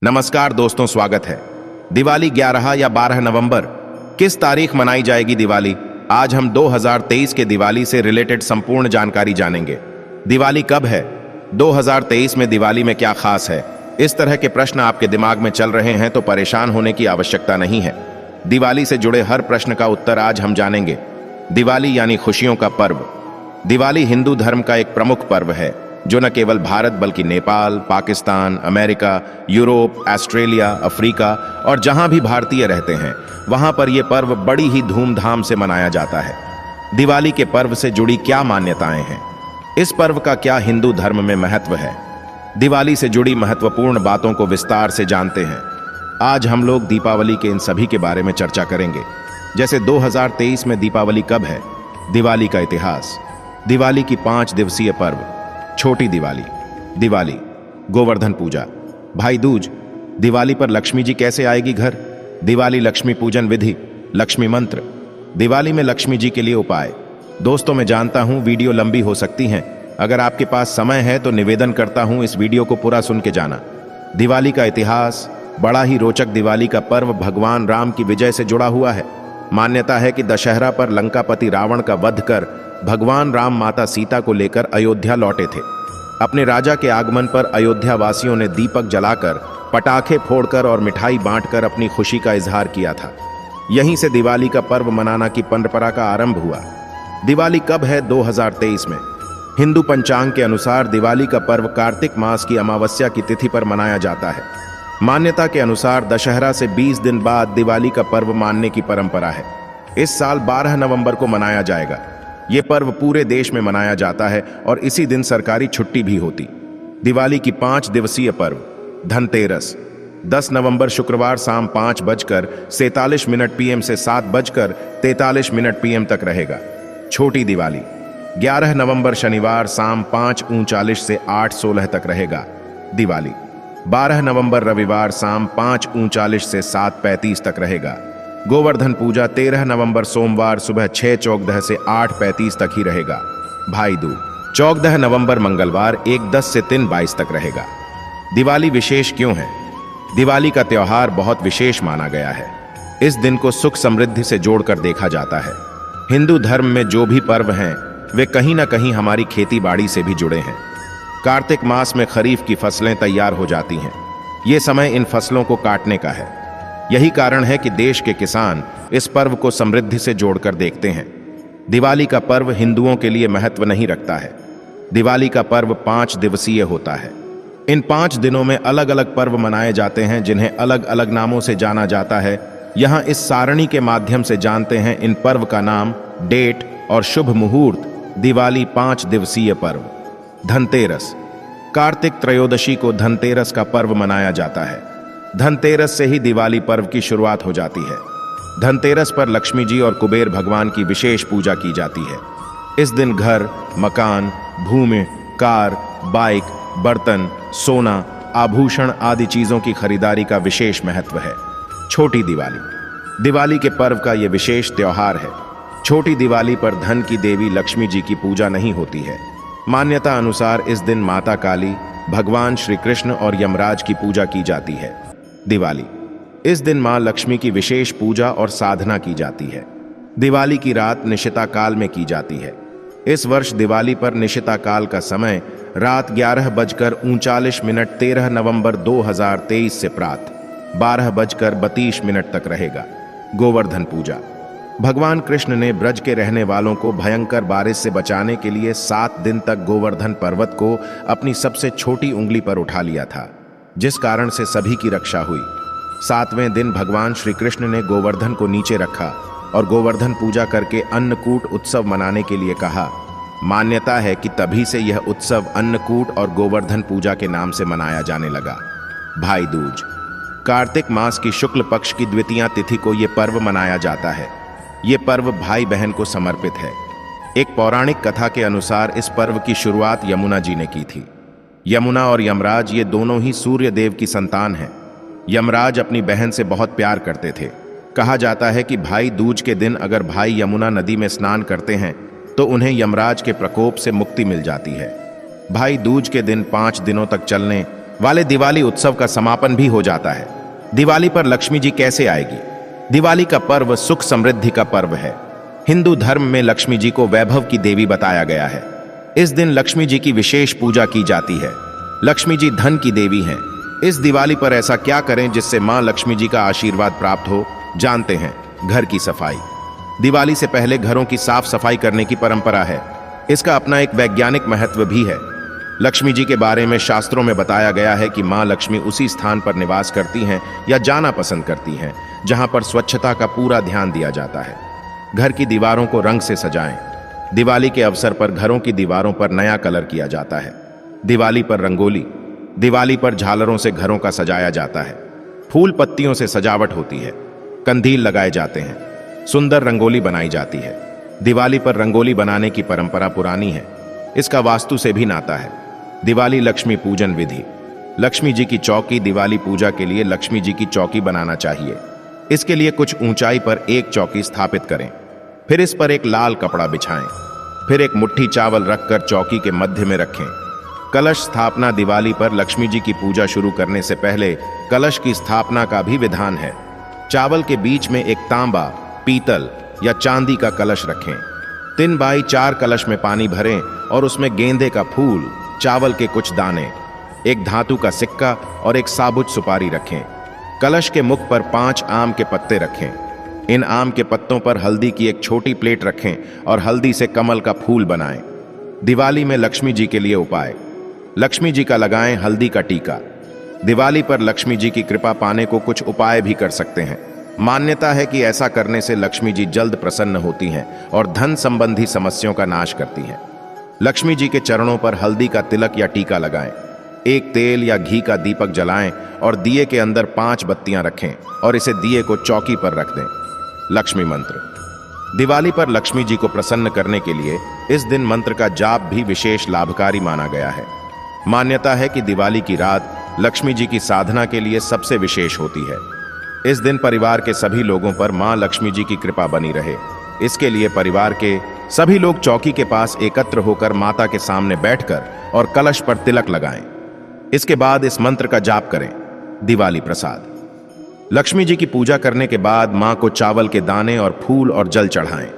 नमस्कार दोस्तों, स्वागत है। दिवाली 11 या 12 नवंबर, किस तारीख मनाई जाएगी दिवाली? आज हम 2023 के दिवाली से रिलेटेड संपूर्ण जानकारी जानेंगे। दिवाली कब है? 2023 में दिवाली में क्या खास है? इस तरह के प्रश्न आपके दिमाग में चल रहे हैं तो परेशान होने की आवश्यकता नहीं है। दिवाली से जुड़े हर प्रश्न का उत्तर आज हम जानेंगे। दिवाली यानी खुशियों का पर्व। दिवाली हिंदू धर्म का एक प्रमुख पर्व है जो न केवल भारत बल्कि Nepal, Pakistan, America, Europe, Australia, Africa और जहां भी भारतीय रहते हैं वहां पर यह पर्व बड़ी ही धूमधाम से मनाया जाता है। दिवाली के पर्व से जुड़ी क्या मान्यताएं हैं? इस पर्व का क्या हिंदू धर्म में महत्व है? दिवाली से जुड़ी महत्वपूर्ण बातों को विस्तार से जानते हैं। आज हम लोग दीपावली के इन सभी के बारे में चर्चा करेंगे। जैसे 2023 में दीपावली कब है? दिवाली का इतिहास। दिवाली की 5 दिवसीय पर्व। छोटी दिवाली, दिवाली, गोवर्धन पूजा, भाई दूज, दिवाली पर लक्ष्मी जी कैसे आएगी घर, दिवाली लक्ष्मी पूजन विधि, लक्ष्मी मंत्र, दिवाली में लक्ष्मी जी के लिए उपाय। दोस्तों, मैं जानता हूं वीडियो लंबी हो सकती है। अगर आपके पास समय है तो निवेदन करता हूं इस वीडियो को पूरा सुन के जाना। दिवाली का इतिहास बड़ा ही रोचक। दिवाली का पर्व भगवान राम की विजय से जुड़ा हुआ है। मान्यता है कि दशहरा पर लंकापति रावण का वध कर भगवान राम माता सीता को लेकर अयोध्या लौटे थे। अपने राजा के आगमन पर अयोध्या वासियों ने दीपक जलाकर, पटाखे फोड़कर और मिठाई बांटकर अपनी खुशी का इजहार किया था। यहीं से दिवाली का पर्व मनाना की परंपरा का आरंभ हुआ। दिवाली कब है 2023 में? हिंदू पंचांग के अनुसार दिवाली का पर्व कार्तिक मास की अमावस्या की तिथि पर मनाया जाता है। मान्यता के अनुसार दशहरा से 20 दिन बाद दिवाली का पर्व मानने की परंपरा है। इस साल 12 नवंबर को मनाया जाएगा। ये पर्व पूरे देश में मनाया जाता है और इसी दिन सरकारी छुट्टी भी होती। दिवाली की 5 दिवसीय पर्व। धनतेरस 10 नवंबर शुक्रवार शाम 5:47 PM से 7:43 PM तक रहेगा। छोटी दिवाली 11 नवंबर शनिवार शाम 5:39 से 8:16 तक रहेगा। दिवाली 12 नवंबर रविवार शाम 5:39 से 7:35 तक रहेगा। गोवर्धन पूजा 13 नवंबर सोमवार सुबह 6:14 से 8:35 तक ही रहेगा। भाई दूज 14 नवंबर मंगलवार 1:10 से 3:22 तक रहेगा। दिवाली विशेष क्यों है? दिवाली का त्योहार बहुत विशेष माना गया है। इस दिन को सुख समृद्धि से जोड़कर देखा जाता है। हिंदू धर्म में जो भी पर्व हैं वे कहीं ना कहीं हमारी खेती बाड़ी से भी जुड़े हैं। कार्तिक मास में खरीफ की फसलें तैयार हो जाती हैं। ये समय इन फसलों को काटने का है। यही कारण है कि देश के किसान इस पर्व को समृद्धि से जोड़कर देखते हैं। दिवाली का पर्व हिंदुओं के लिए महत्व नहीं रखता है। दिवाली का पर्व 5 दिवसीय होता है। इन 5 दिनों में अलग अलग पर्व मनाए जाते हैं जिन्हें अलग अलग नामों से जाना जाता है। यहाँ इस सारणी के माध्यम से जानते हैं इन पर्व का नाम, डेट और शुभ मुहूर्त। दिवाली 5 दिवसीय पर्व। धनतेरस कार्तिक त्रयोदशी को धनतेरस का पर्व मनाया जाता है। धनतेरस से ही दिवाली पर्व की शुरुआत हो जाती है। धनतेरस पर लक्ष्मी जी और कुबेर भगवान की विशेष पूजा की जाती है। इस दिन घर, मकान, भूमि, कार, बाइक, बर्तन, सोना, आभूषण आदि चीजों की खरीदारी का विशेष महत्व है। छोटी दिवाली दिवाली के पर्व का यह विशेष त्योहार है। छोटी दिवाली पर धन की देवी लक्ष्मी जी की पूजा नहीं होती है। मान्यता अनुसार इस दिन माता काली, भगवान श्री कृष्ण और यमराज की पूजा की जाती है। दिवाली इस दिन मां लक्ष्मी की विशेष पूजा और साधना की जाती है। दिवाली की रात निशिता काल में की जाती है। इस वर्ष दिवाली पर निशिता काल का समय रात 11:39 13 नवंबर 2023 से प्रातः 12:32 तक रहेगा। गोवर्धन पूजा भगवान कृष्ण ने ब्रज के रहने वालों को भयंकर बारिश से बचाने के लिए 7 दिन तक गोवर्धन पर्वत को अपनी सबसे छोटी उंगली पर उठा लिया था, जिस कारण से सभी की रक्षा हुई। 7वें दिन भगवान श्री कृष्ण ने गोवर्धन को नीचे रखा और गोवर्धन पूजा करके अन्नकूट उत्सव मनाने के लिए कहा। मान्यता है कि तभी से यह उत्सव अन्नकूट और गोवर्धन पूजा के नाम से मनाया जाने लगा। भाई दूज कार्तिक मास की शुक्ल पक्ष की द्वितीया तिथि को यह पर्व मनाया जाता है। ये पर्व भाई बहन को समर्पित है। एक पौराणिक कथा के अनुसार इस पर्व की शुरुआत यमुना जी ने की थी। यमुना और यमराज ये दोनों ही सूर्य देव की संतान हैं। यमराज अपनी बहन से बहुत प्यार करते थे। कहा जाता है कि भाई दूज के दिन अगर भाई यमुना नदी में स्नान करते हैं तो उन्हें यमराज के प्रकोप से मुक्ति मिल जाती है। भाई दूज के दिन 5 दिनों तक चलने वाले दिवाली उत्सव का समापन भी हो जाता है। दिवाली पर लक्ष्मी जी कैसे आएगी? दिवाली का पर्व सुख समृद्धि का पर्व है। हिंदू धर्म में लक्ष्मी जी को वैभव की देवी बताया गया है। इस दिन लक्ष्मी जी की विशेष पूजा की जाती है। लक्ष्मी जी धन की देवी हैं। इस दिवाली पर ऐसा क्या करें जिससे मां लक्ष्मी जी का आशीर्वाद प्राप्त हो? जानते हैं, घर की सफाई। दिवाली से पहले घरों की साफ सफाई करने की परंपरा है। इसका अपना एक वैज्ञानिक महत्व भी है। लक्ष्मी जी के बारे में शास्त्रों में बताया गया है कि मां लक्ष्मी उसी स्थान पर निवास करती हैं या जाना पसंद करती हैं जहां पर स्वच्छता का पूरा ध्यान दिया जाता है। घर की दीवारों को रंग से सजाएं। दिवाली के अवसर पर घरों की दीवारों पर नया कलर किया जाता है। दिवाली पर रंगोली। दिवाली पर झालरों से घरों का सजाया जाता है। फूल पत्तियों से सजावट होती है। कंदील लगाए जाते हैं। सुंदर रंगोली बनाई जाती है। दिवाली पर रंगोली बनाने की परंपरा पुरानी है। इसका वास्तु से भी नाता है। दिवाली लक्ष्मी पूजन विधि। लक्ष्मी जी की चौकी। दिवाली पूजा के लिए लक्ष्मी जी की चौकी बनाना चाहिए। इसके लिए कुछ ऊंचाई पर एक चौकी स्थापित करें। फिर इस पर एक लाल कपड़ा बिछाएं। फिर एक मुट्ठी चावल रखकर चौकी के मध्य में रखें। कलश स्थापना। दिवाली पर लक्ष्मी जी की पूजा शुरू करने से पहले कलश की स्थापना का भी विधान है। चावल के बीच में एक तांबा, पीतल या चांदी का कलश रखें। 3x4 कलश में पानी भरें और उसमें गेंदे का फूल, चावल के कुछ दाने, एक धातु का सिक्का और एक साबुत सुपारी रखें। कलश के मुख पर 5 आम के पत्ते रखें। इन आम के पत्तों पर हल्दी की एक छोटी प्लेट रखें और हल्दी से कमल का फूल बनाएं। दिवाली में लक्ष्मी जी के लिए उपाय। लक्ष्मी जी का लगाएं हल्दी का टीका। दिवाली पर लक्ष्मी जी की कृपा पाने को कुछ उपाय भी कर सकते हैं। मान्यता है कि ऐसा करने से लक्ष्मी जी जल्द प्रसन्न होती हैं और धन संबंधी समस्याओं का नाश करती हैं। लक्ष्मी जी के चरणों पर हल्दी का तिलक या टीका लगाएं। एक तेल या घी का दीपक जलाएं और दिए के अंदर 5 बत्तियां रखें और इसे दिए को चौकी पर रख दें। लक्ष्मी मंत्र। दिवाली पर लक्ष्मी जी को प्रसन्न करने के लिए इस दिन मंत्र का जाप भी विशेष लाभकारी माना गया है। मान्यता है कि दिवाली की रात लक्ष्मी जी की साधना के लिए सबसे विशेष होती है। इस दिन परिवार के सभी लोगों पर मां लक्ष्मी जी की कृपा बनी रहे, इसके लिए परिवार के सभी लोग चौकी के पास एकत्र होकर माता के सामने बैठकर और कलश पर तिलक लगाएं। इसके बाद इस मंत्र का जाप करें। दिवाली प्रसाद। लक्ष्मी जी की पूजा करने के बाद मां को चावल के दाने और फूल और जल चढ़ाएं।